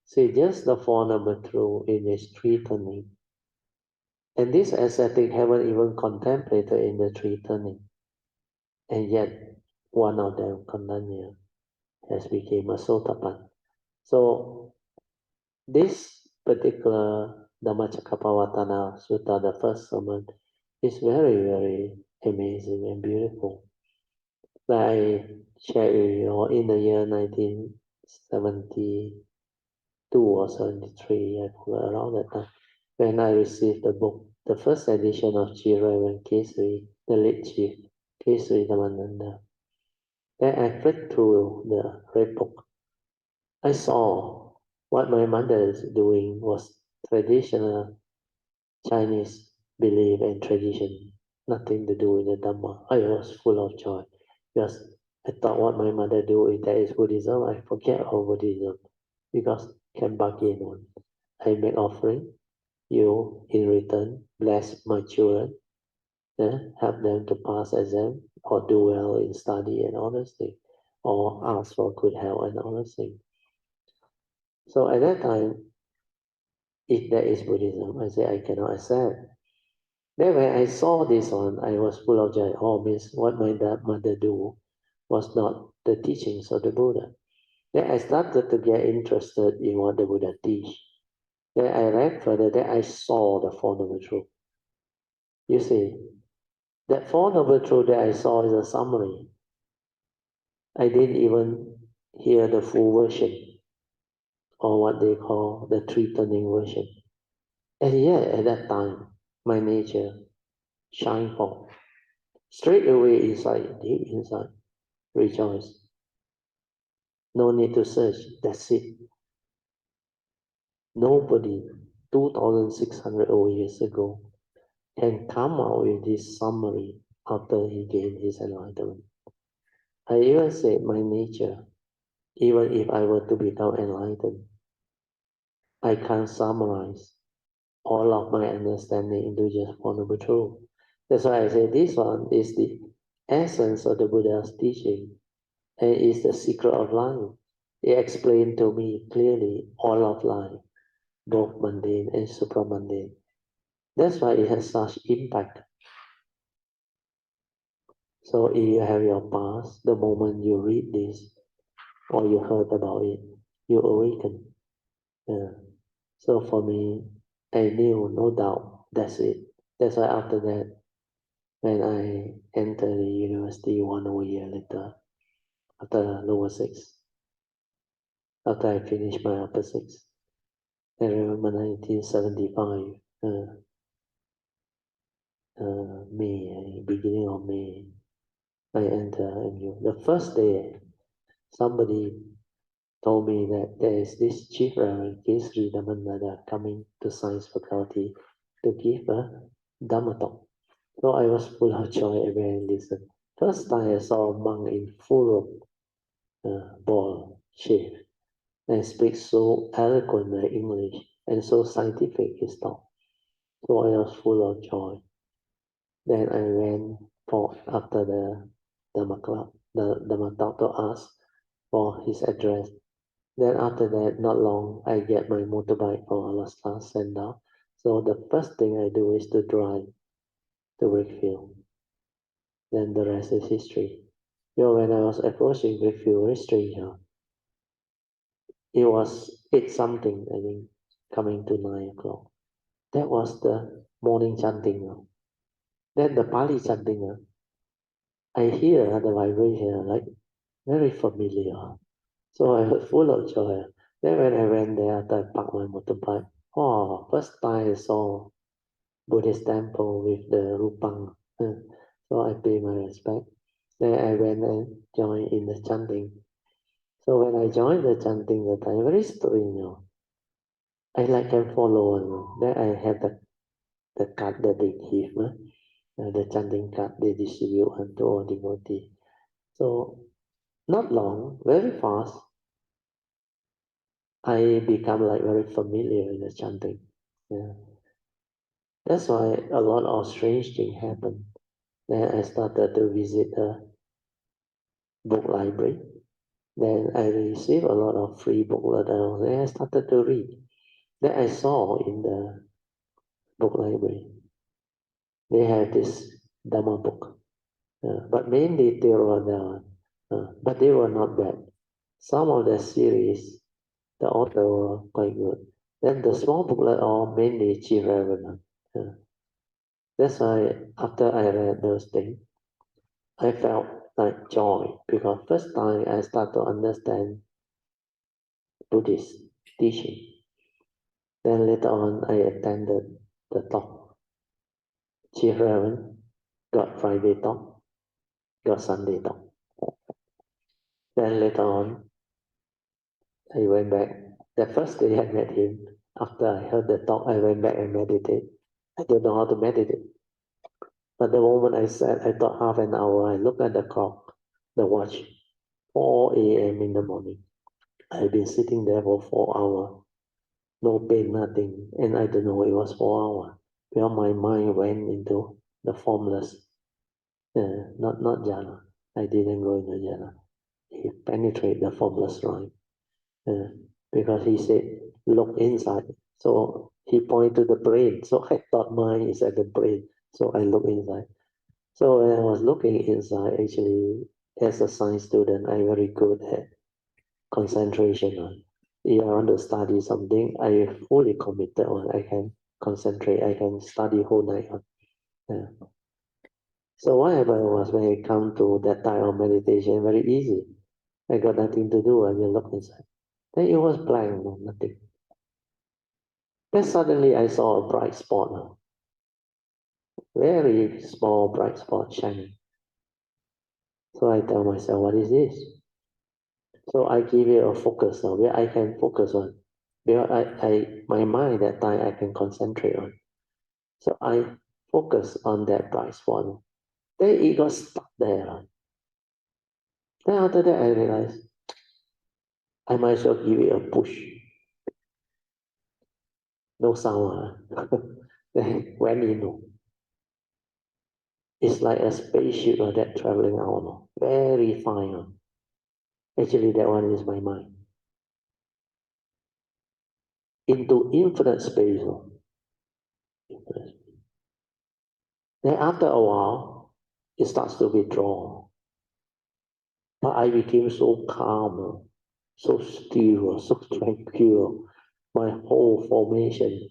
See, just the Four Noble Truths in its three turning. And this ascetic haven't even contemplated in the three turning. And yet, one of them, Kondanya, has become a Sotapan. So, this particular Dhammacakkappavattana Sutta, the first sermon, is very, very amazing and beautiful. Like I shared with you in the year 1972 or 73, I forgot around that time, when I received the book, the first edition of Chiravan Kesari, the late chief, Kesari Dhammananda. Then I flipped through the red book. I saw what my mother is doing was traditional Chinese belief and tradition, nothing to do with the Dhamma. I was full of joy because I thought what my mother do if that is Buddhism, I forget all Buddhism because can bargain on. I make offering, you in return bless my children, help them to pass exam or do well in study and all those things, or ask for good health and all those things. So at that time, if that is Buddhism, I say I cannot accept. Then when I saw this one, I was full of joy. Oh, means what my mother do was not the teachings of the Buddha. Then I started to get interested in what the Buddha teach. Then I read further, then I saw the Four Noble Truths. You see, that Four Noble Truths that I saw is a summary. I didn't even hear the full version, or what they call the three turning version. And yet, at that time, my nature shined forth. Straight away inside, deep inside, rejoice. No need to search, that's it. Nobody 2,600 years ago can come out with this summary after he gained his enlightenment. I even said my nature, even if I were to become enlightened, I can't summarize all of my understanding into just one noble truth. That's why I say this one is the essence of the Buddha's teaching and is the secret of life. It explained to me clearly all of life, both mundane and supramundane. That's why it has such impact. So if you have your past, the moment you read this or you heard about it, you awaken. So for me, I knew, no doubt, that's it. That's why after that, when I entered the university 1 year later, after lower six, after I finished my upper six, I remember 1975, May, beginning of May, I entered MU. The first day, somebody told me that there is this chief Reverend Kesri Dhammananda coming to science faculty to give a Dhamma talk. So I was full of joy when I listened. First time I saw a monk in full bald shave and speak so eloquent English and so scientific his talk. So I was full of joy. Then I went forth after the Dhamma club, the Dhamma talk to ask for his address. Then after that, not long, I get my motorbike from Alaska sent down. So the first thing I do is to drive to Wakefield. Then the rest is history. When I was approaching Wakefield, very strange. It was 8 something, I think, coming to 9 o'clock. That was the morning chanting. Then the Pali chanting. I hear the vibration like very familiar. So I was full of joy. Then when I went there after I parked my motorbike, first time I saw Buddhist temple with the Rupang. So I pay my respect. Then I went and joined in the chanting. So when I joined the chanting that time, very strange. I like can follow. Then I have the card that they give, the chanting card they distribute to all devotees. So not long, very fast, I become like very familiar with the chanting. Yeah. That's why a lot of strange things happen. Then I started to visit a book library. Then I received a lot of free booklet and I started to read. Then I saw in the book library, they have this Dhamma book. But mainly Theravada, but they were not bad. Some of the series, the author were quite good. Then the small booklet are mainly Chiravana. That's why after I read those things, I felt like joy because first time I start to understand Buddhist teaching. Then later on I attended the talk. Chiravana got Friday talk, got Sunday talk. Then later on I went back. The first day I met him, after I heard the talk, I went back and meditated. I don't know how to meditate. But the moment I sat, I thought half an hour, I looked at the clock, the watch, 4 a.m. in the morning. I've been sitting there for 4 hours, no pain, nothing, and I don't know it was 4 hours. Well, my mind went into the formless, not jhana. I didn't go into jhana. He penetrated the formless mind. Because he said, look inside. So he pointed to the brain. So I thought mine is at the brain. So I look inside. So when I was looking inside, actually, as a science student, I'm very good at concentration. If I want to study something, I fully committed on. I can concentrate. I can study whole night on. So what happened was when I come to that type of meditation, very easy. I got nothing to do. I just look inside. Then it was blank, nothing. Then suddenly I saw a bright spot, very small bright spot shining. So I tell myself, what is this? So I give it a focus now, where I can focus on. Because my mind that time I can concentrate on. So I focus on that bright spot. Then it got stuck there. Then after that I realized I might as well give it a push. No sound. Then went in. It's like a spaceship that traveling out. Very fine. Actually, that one is my mind. Into infinite space. Then after a while, it starts to withdraw. But I became so calm, so still, so tranquil. My whole formation,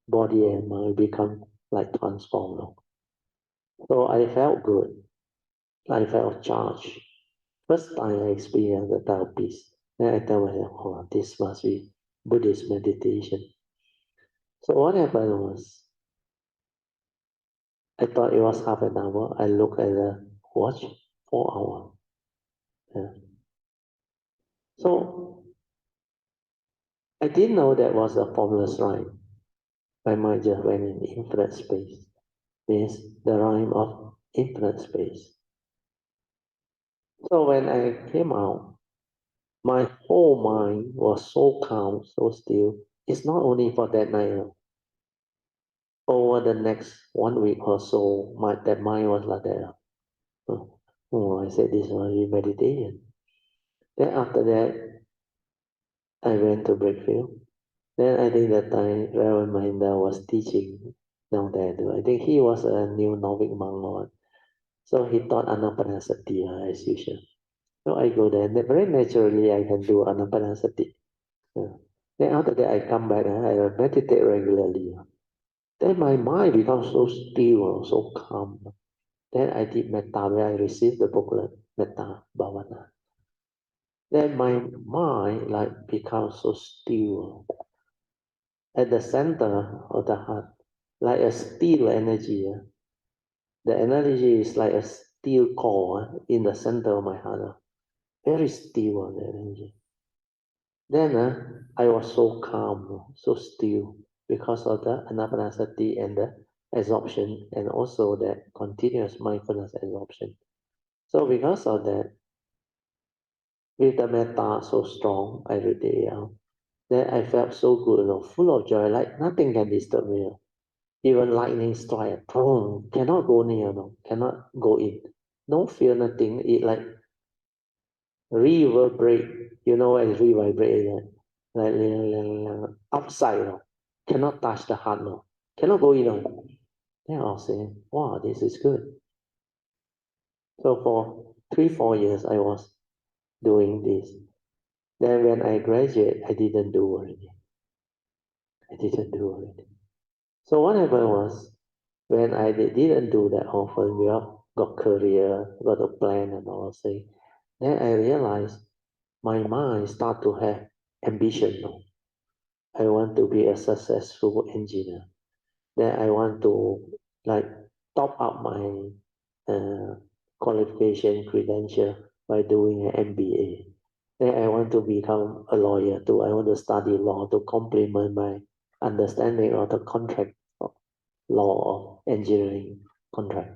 body and mind become like transformed. So I felt good. I felt charged. First time I experienced the type of peace. Then I tell myself, oh, this must be Buddhist meditation. So what happened was, I thought it was half an hour. I looked at the watch, 4 hours. Yeah. So I didn't know that was a formless rhyme. My mind just went in infinite space. Means the rhyme of infinite space. So when I came out, my whole mind was so calm, so still. It's not only for that night. Over the next 1 week or so, that mind was like that. I said this was meditation. Then after that, I went to Brickfield. Then I think that time Reverend Mahinda was teaching down there too. I think he was a new novice monk lord. So he taught Anapanasati as usual. So I go there, and very naturally I can do Anapanasati. Then after that I come back, I meditate regularly. Then my mind becomes so still, so calm. Then I did metta, where I received the booklet, Metta Bhavana. Then my mind like becomes so still at the center of the heart, like a steel energy. The energy is like a steel core in the center of my heart. Very still, the energy. Then I was so calm, so still, because of the anapanasati and the absorption, and also that continuous mindfulness absorption. So because of that, with the metta so strong every day, then I felt so good, full of joy, like nothing can disturb me. Even lightning strike, boom, cannot go near, cannot go in. No fear, nothing. It like reverberate. You know what is reverberate? Like outside, cannot touch the heart, cannot go in. Then I'll say, wow, this is good. So for 3-4 years, I was doing this. Then when I graduate, I didn't do already. So what happened was, when I didn't do that often, we all got career, got a plan and all things. Then I realized my mind start to have ambition. I want to be a successful engineer. Then I want to like top up my qualification credential by doing an MBA. Then I want to become a lawyer too. I want to study law to complement my understanding of the contract law of engineering contract.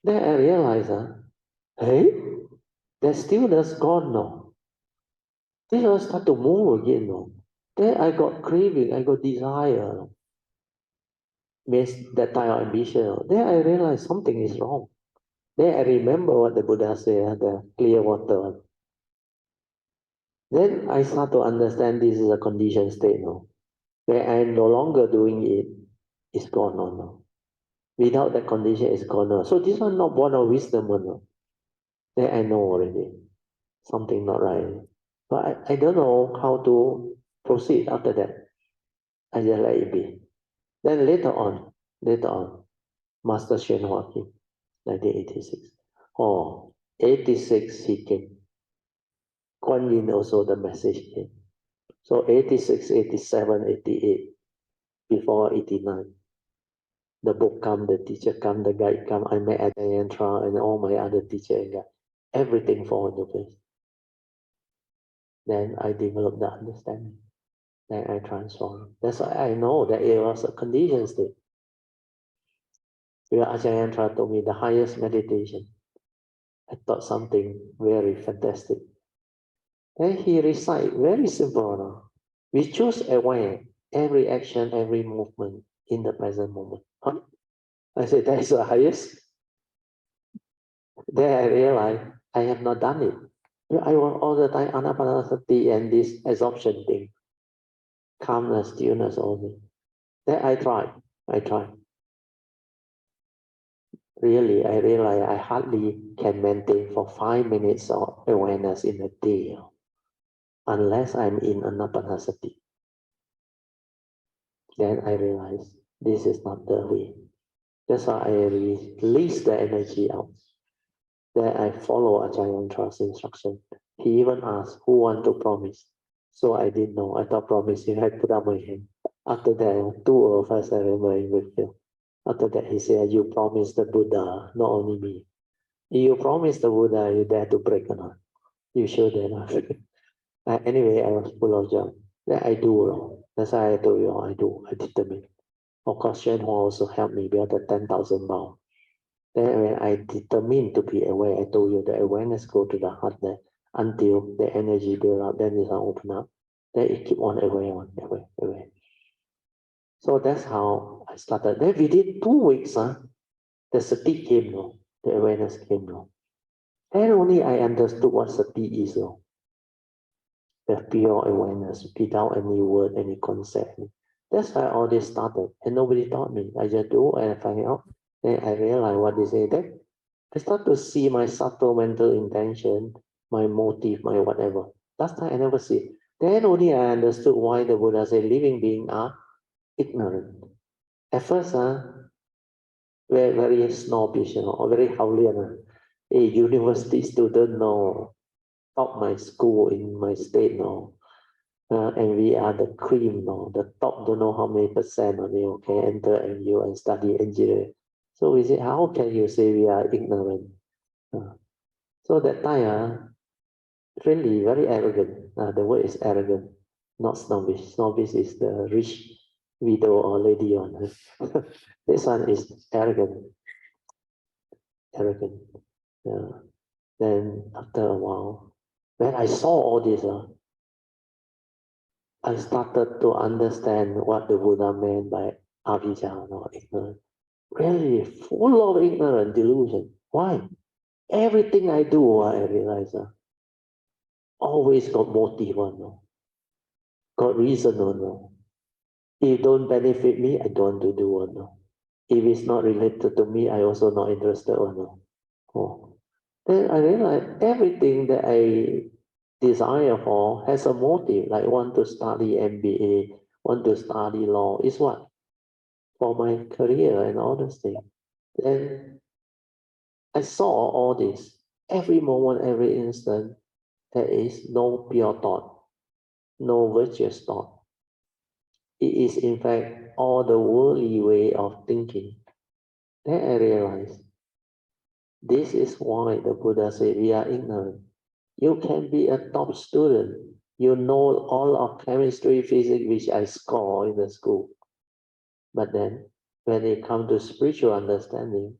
Then I realized, hey, that stillness gone now. Then I start to move again now. Then I got craving, I got desire. Means that type of ambition. Then I realized something is wrong. Then I remember what the Buddha said, the clear water. Then I start to understand this is a conditioned state now. When I'm no longer doing it, it's gone on now. Without that condition, it's gone on. So this one not born of wisdom now. Then I know already. Something not right. But I don't know how to proceed after that. I just let it be. Then later on, Master Xuan Hua came, 1986. Oh, 86 he came. Kuan Yin also the message came. So 86, 87, 88, before 89. The book come, the teacher come, the guide come. I met at Yantra and all my other teacher and guide. Everything fall into place. Then I developed the understanding. Then I transformed. That's why I know that it was a conditioned state. Where Ajahn Yantra told me the highest meditation, I thought something very fantastic. Then he recite very simple. No? We choose aware every action, every movement in the present moment. Huh? I said, that is the highest. Then I realized I have not done it. I want all the time anapanasati and this absorption thing. Calmness, stillness, all this. Then I tried. Really, I realize I hardly can maintain for 5 minutes of awareness in a day unless I'm in anapanasati. Then I realize this is not the way. That's why I release the energy out. Then I follow Ajahn Yantra's instruction. He even asked, who want to promise? So I didn't know. I thought promising, I put up my hand. After that, 2 of us, I remember with him. After that, he said, you promised the Buddha, not only me. You promised the Buddha, you dare to break or not? You sure dare not? Anyway, I was full of joy. Then I do. That's why I told you, I do. I determine. Of course, Xuan Hua also helped me build the 10,000 miles. Then when I determined to be aware, I told you the awareness go to the heart there until the energy build up, then it will open up. Then it keep on aware. So that's how I started. Then within 2 weeks, the sati came, the awareness came. And only I understood what sati is. The pure awareness without any word, any concept. That's why all this started. And nobody taught me. I just do and I find out. Then I realize what they say. Then I start to see my subtle mental intention, my motive, my whatever. Last time I never see. Then only I understood why the Buddha said living beings are ignorant. At first, very snobbish, or very Howlian. A university student, top my school in my state, and we are the cream, the top don't know how many percent of you can enter NU and study engineering. So we say, how can you say we are ignorant? So that time, really very arrogant. The word is arrogant, not snobbish. Snobbish is the rich widow or lady on. This one is arrogant. Yeah. Then after a while, when I saw all this, I started to understand what the Buddha meant by avijja, ignorance. Really full of ignorant delusion. Why? Everything I do, I realize always got motive or no, got reason or no. If don't benefit me, I don't want to do or no. If it's not related to me, I also not interested or no. Oh. Then I realize everything that I desire for has a motive, like want to study MBA, want to study law, is what? For my career and all those things. Then I saw all this. Every moment, every instant, there is no pure thought, no virtuous thought. It is in fact all the worldly way of thinking. Then I realized this is why the Buddha said we are ignorant. You can be a top student. You know all of chemistry, physics, which I score in the school. But then when it comes to spiritual understanding,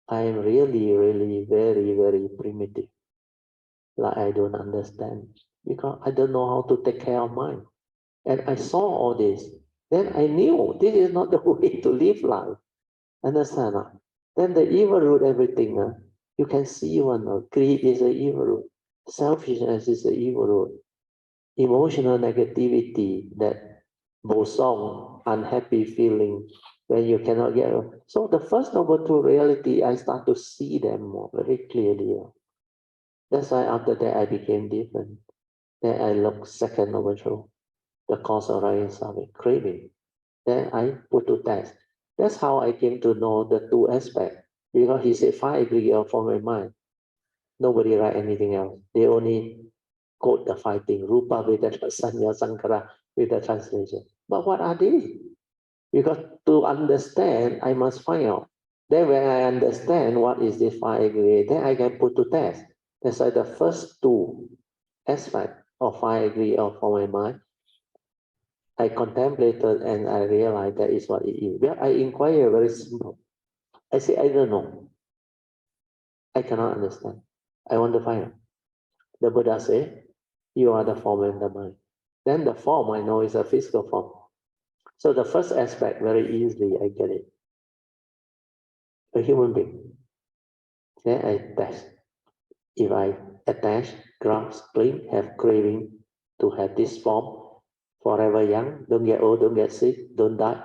I am really very primitive. Like I don't understand because I don't know how to take care of mine. And I saw all this. Then I knew this is not the way to live life. Understand? Then the evil root, everything, you can see one. Greed is the evil root. Selfishness is the evil root. Emotional negativity, that bosong, unhappy feeling when you cannot get. So the first noble truth reality, I start to see them more very clearly. That's why after that I became different. Then I look second noble truth, the cause of rising suffering, craving. Then I put to test. That's how I came to know the two aspects. Because he said 5 aggregate form my mind. Nobody write anything else. They only quote the 5 things. Rupa, Vedana, Sanya, Sankara with the translation. But what are they? Because to understand, I must find out. Then when I understand what is this 5 aggregate, then I can put to test. That's why the first two aspects of 5 aggregate for my mind, I contemplated and I realized that is what it is. Well, I inquire very simple. I say, I don't know. I cannot understand. I want to find out. The Buddha said, you are the form and the mind. Then the form I know is a physical form. So the first aspect, very easily I get it. A human being. Then I test. If I attach, grasp, cling, have craving to have this form, forever young, don't get old, don't get sick, don't die.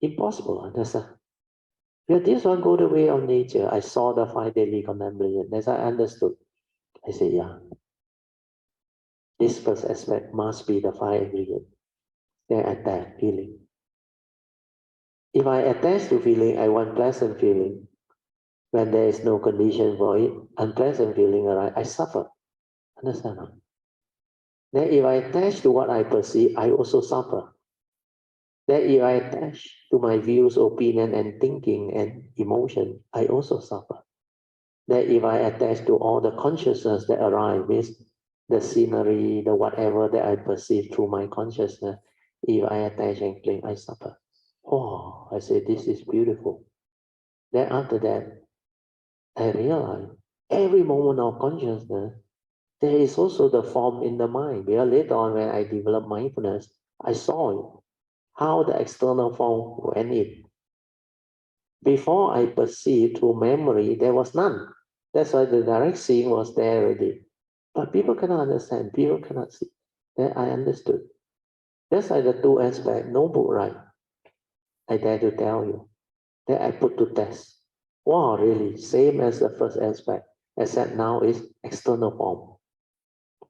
Impossible, understand? Yeah, this one go the way of nature. I saw the 5 daily contemplation. As I understood, I said, yeah, this first aspect must be the 5 aggregate. Then attach feeling. If I attach to feeling, I want pleasant feeling. When there is no condition for it, unpleasant feeling arise, I suffer. Understand? Then if I attach to what I perceive, I also suffer. Then if I attach to my views, opinion, and thinking and emotion, I also suffer. Then if I attach to all the consciousness that arise, means the scenery, the whatever that I perceive through my consciousness, if I attach and cling, I suffer. Oh, I say, this is beautiful. Then after that, I realize every moment of consciousness, there is also the form in the mind. Because later on, when I developed mindfulness, I saw it, how the external form went in. Before I perceived through memory, there was none. That's why the direct seeing was there already. But people cannot understand, people cannot see. Then I understood. That's why the two aspects, no book right. I dare to tell you. Then I put to test. Wow, really, same as the first aspect, except now is external form,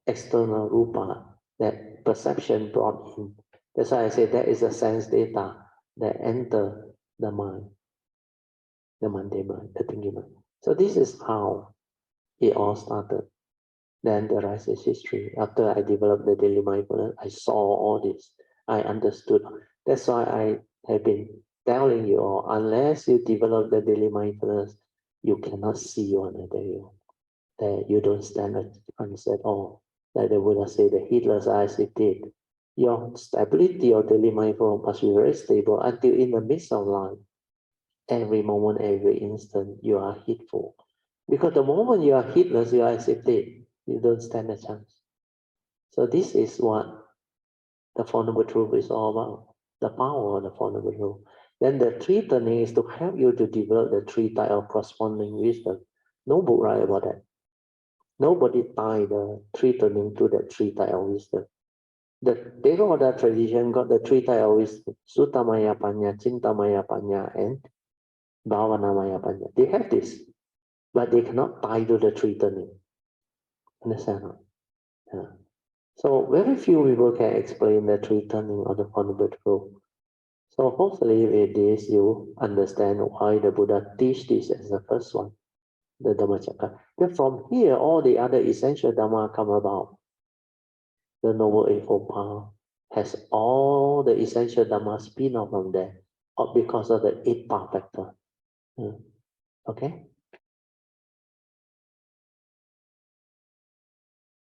external rupa, that perception brought in. That's why I say that is a sense data that enter the mind, the mundane mind, the thinking mind. So this is how it all started. Then the rest is history. After I developed the daily mindfulness, I saw all this. I understood. That's why I have been telling you all, unless you develop the daily mindfulness, you cannot see one another. That you don't stand a chance at all. Like the Buddha said, the heedless eyes it did. Your stability of daily mindfulness must be very stable until in the midst of life. Every moment, every instant, you are heedful. Because the moment you are heedless, you are accepted. You don't stand a chance. So this is what the Four Noble Truth is all about. The power of the Four Noble Truth. Then the three turning is to help you to develop the 3 types of corresponding wisdom. No book write about that. Nobody tied the three turning to the three type of wisdom. The Theravada tradition got the three type of wisdom: Suttamaya Panya, Chintamaya Panya, and Bhavanamaya Panya. They have this, but they cannot tie to the three turning. Understand? Yeah. So very few people can explain the three turning of the Four Vertical. So hopefully with this you understand why the Buddha teach this as the first one, the Dhammacakka. Then from here all the other essential Dhamma come about. The Noble Eightfold Path has all the essential Dhamma spin off from there, or because of the eight path factor. Okay?